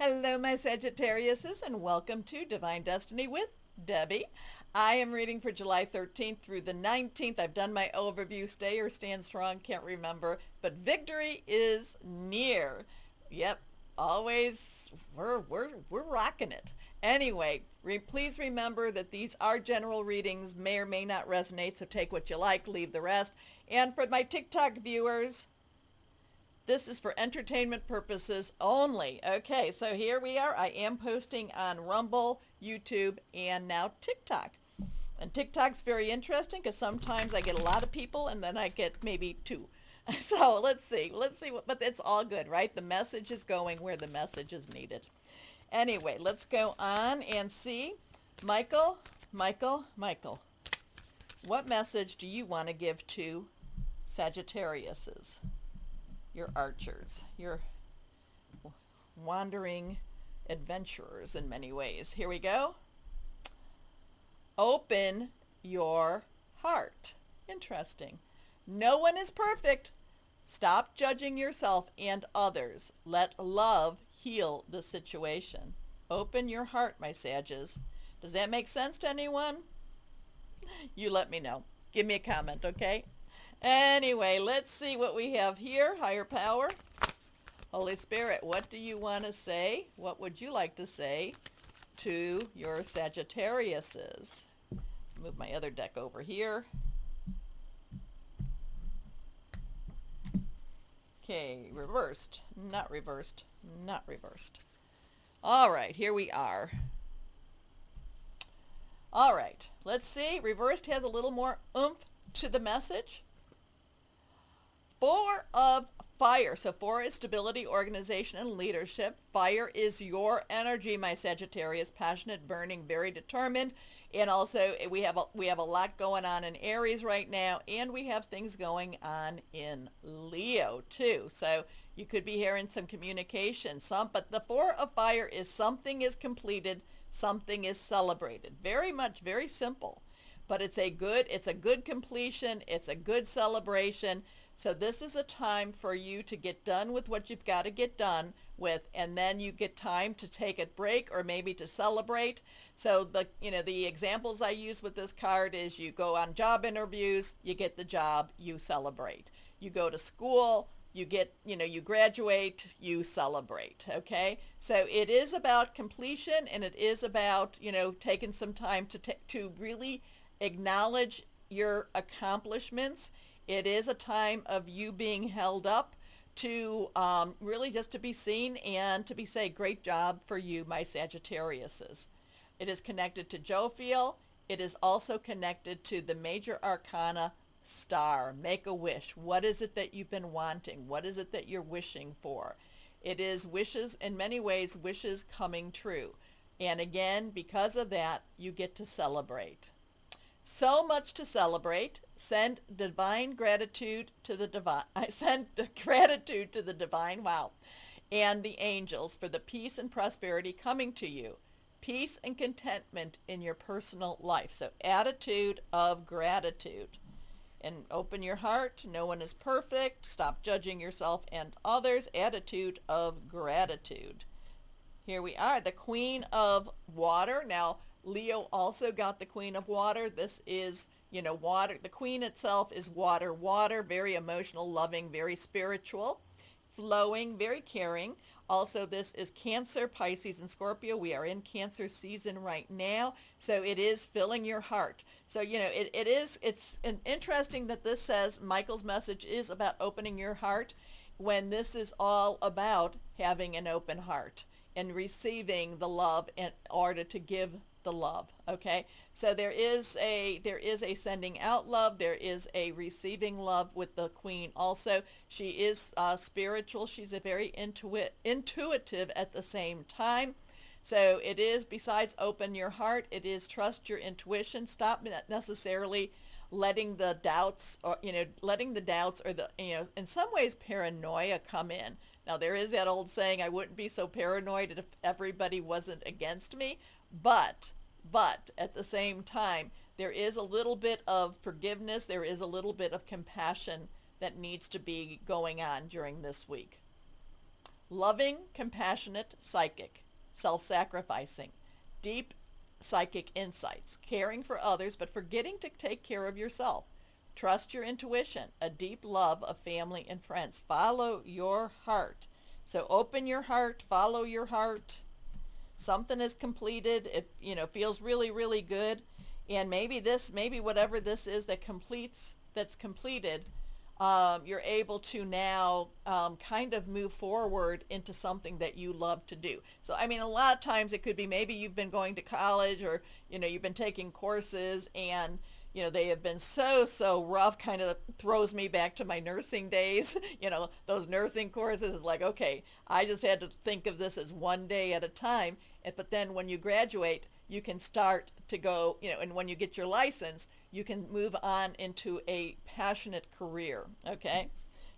Hello, my Sagittariuses, and welcome to Divine Destiny with Debbie. I am reading for July 13th through the 19th. I've done my overview. Stay or stand strong, can't remember, but victory is near. Yep, always, we're rocking it. Anyway, please remember that these are general readings, may or may not resonate, so take what you like, leave the rest. And for my TikTok viewers, this is for entertainment purposes only. Okay, so here we are. I am posting on Rumble, YouTube, and now TikTok. And TikTok's very interesting because sometimes I get a lot of people and then I get maybe two. So let's see, but it's all good, right? The message is going where the message is needed. Anyway, let's go on and see. Michael, what message do you want to give to Sagittariuses? Your archers, your wandering adventurers in many ways. Here we go. Open your heart. Interesting. No one is perfect. Stop judging yourself and others. Let love heal the situation. Open your heart, my Sages. Does that make sense to anyone? You let me know. Give me a comment, okay? Anyway, let's see what we have here. Higher power. Holy Spirit, what do you want to say? What would you like to say to your Sagittariuses? Move my other deck over here. Okay, reversed. Not reversed. Not reversed. All right, here we are. All right, let's see. Reversed has a little more oomph to the message. Four of fire. So four is stability, organization, and leadership. Fire is your energy, my Sagittarius. Passionate, burning, very determined. And also we have a lot going on in Aries right now, and we have things going on in Leo too. So you could be hearing some communication, but the four of fire is something is completed, something is celebrated. Very simple. But it's a good completion, it's a good celebration. So this is a time for you to get done with what you've got to get done with, and then you get time to take a break or maybe to celebrate. So the examples I use with this card is you go on job interviews, you get the job, you celebrate. You go to school, you graduate, you celebrate, okay? So it is about completion, and it is about, taking some time to really acknowledge your accomplishments. It is a time of you being held up to really just to be seen and to be said, great job for you, my Sagittariuses. It is connected to Jophiel. It is also connected to the major arcana star. Make a wish. What is it that you've been wanting? What is it that you're wishing for? It is wishes, in many ways, wishes coming true. And again, because of that, you get to celebrate. So much to celebrate. Send divine gratitude to the divine. I send gratitude to the divine, wow, and the angels for the peace and prosperity coming to you. Peace and contentment in your personal life. So attitude of gratitude. And open your heart. No one is perfect. Stop judging yourself and others. Attitude of gratitude. Here we are, the Queen of Water. Now, Leo also got the Queen of Water. This is, water. The Queen itself is water, very emotional, loving, very spiritual, flowing, very caring. Also, this is Cancer, Pisces, and Scorpio. We are in Cancer season right now, so it is filling your heart. So, it's interesting that this says Michael's message is about opening your heart when this is all about having an open heart and receiving the love in order to give the love. Okay, so there is a sending out love, there is a receiving love with the Queen. Also, she is spiritual. She's a very intuitive at the same time. So it is, besides open your heart, it is trust your intuition. Stop necessarily letting the doubts or the in some ways paranoia come in. Now, there is that old saying, I wouldn't be so paranoid if everybody wasn't against me. But at the same time, there is a little bit of forgiveness. There is a little bit of compassion that needs to be going on during this week. Loving, compassionate, psychic, self-sacrificing, deep psychic insights, caring for others but forgetting to take care of yourself. Trust your intuition, a deep love of family and friends. Follow your heart. So open your heart, follow your heart. Something is completed. It, feels really, really good. And maybe whatever this is that's completed, you're able to now kind of move forward into something that you love to do. So, I mean, a lot of times it could be maybe you've been going to college, or, you've been taking courses, and, they have been so rough, kind of throws me back to my nursing days. Those nursing courses is like, okay, I just had to think of this as one day at a time. But then when you graduate, you can start to go, and when you get your license, you can move on into a passionate career, okay?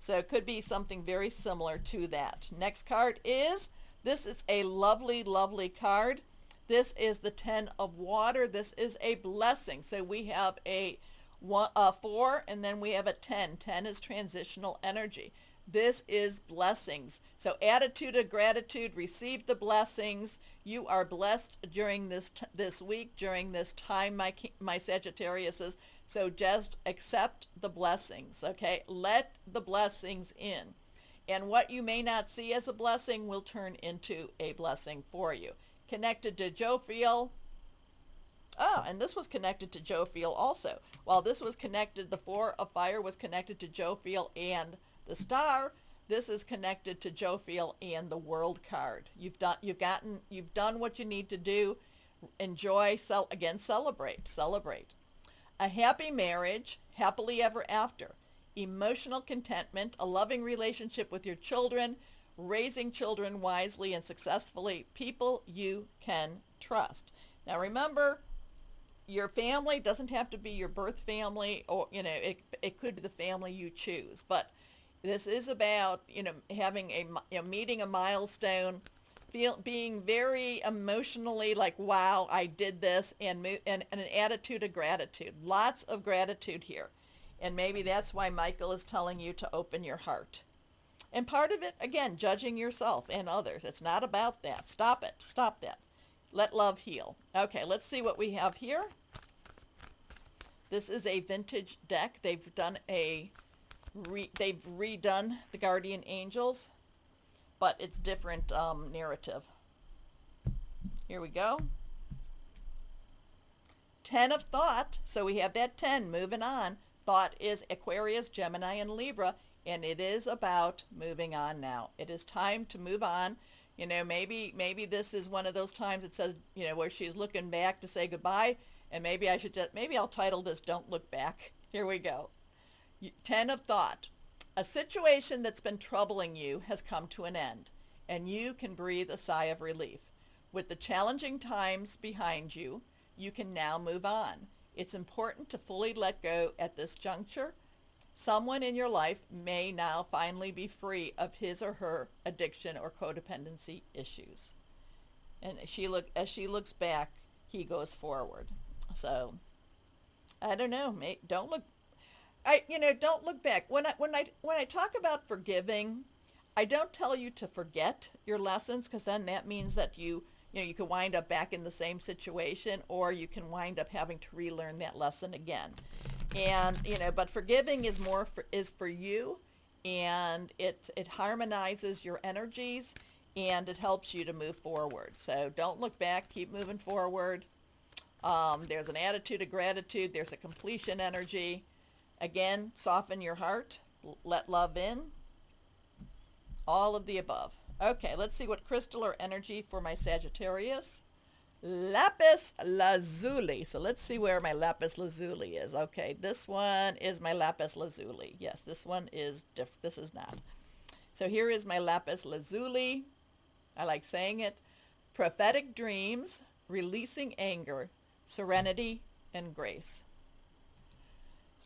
So it could be something very similar to that. Next card this is a lovely, lovely card. This is the 10 of water. This is a blessing. So we have a 4, and then we have a 10. 10 is transitional energy. This is blessings. So attitude of gratitude, receive the blessings. You are blessed during this week, during this time, my Sagittariuses. So just accept the blessings, okay? Let the blessings in. And what you may not see as a blessing will turn into a blessing for you. Connected to Jophiel. Oh, and this was connected to Jophiel also. While this was connected, the 4 of fire was connected to Jophiel and the star. This is connected to Jophiel and the world card. You've done what you need to do. Enjoy, celebrate. A happy marriage, happily ever after. Emotional contentment, a loving relationship with your children, raising children wisely and successfully, people you can trust. Now remember, your family doesn't have to be your birth family, or it could be the family you choose, but this is about having meeting a milestone, being very emotionally like, wow, I did this, and an attitude of gratitude. Lots of gratitude here. And maybe that's why Michael is telling you to open your heart. And part of it, again, judging yourself and others. It's not about that. Stop it. Stop that. Let love heal. Okay, let's see what we have here. This is a vintage deck. They've redone the Guardian Angels, but it's different narrative. Here we go. 10 of thought. So we have that 10 moving on. Thought is Aquarius, Gemini, and Libra. And it is about moving on now. It is time to move on. Maybe this is one of those times it says, where she's looking back to say goodbye. And maybe I'll title this Don't Look Back. Here we go. 10 of thought. A situation that's been troubling you has come to an end, and you can breathe a sigh of relief. With the challenging times behind you, you can now move on. It's important to fully let go at this juncture. Someone in your life may now finally be free of his or her addiction or codependency issues. And as she looks back, he goes forward. So, I don't know. Don't look back. When I talk about forgiving, I don't tell you to forget your lessons, because then that means that you could wind up back in the same situation, or you can wind up having to relearn that lesson again. And, but forgiving is for you, and it harmonizes your energies, and it helps you to move forward. So don't look back, keep moving forward. There's an attitude of gratitude. There's a completion energy. Again, soften your heart, let love in, all of the above. Okay, let's see what crystal or energy for my Sagittarius. Lapis lazuli. So let's see where my lapis lazuli is. Okay, this one is my lapis lazuli. Yes, this one is different. This is not. So here is my lapis lazuli. I like saying it. Prophetic dreams, releasing anger, serenity, and grace.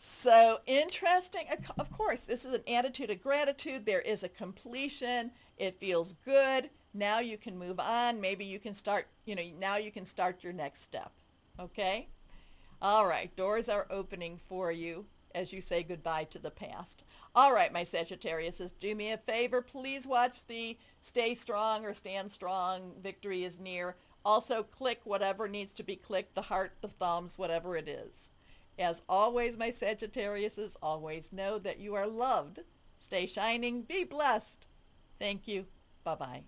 So interesting. Of course, this is an attitude of gratitude. There is a completion. It feels good. Now you can move on. Maybe you can start, now you can start your next step. Okay? All right. Doors are opening for you as you say goodbye to the past. All right, my Sagittariuses, do me a favor. Please watch the Stay strong or stand strong. Victory is near. Also, click whatever needs to be clicked, the heart, the thumbs, whatever it is. As always, my Sagittariuses, always know that you are loved. Stay shining. Be blessed. Thank you. Bye-bye.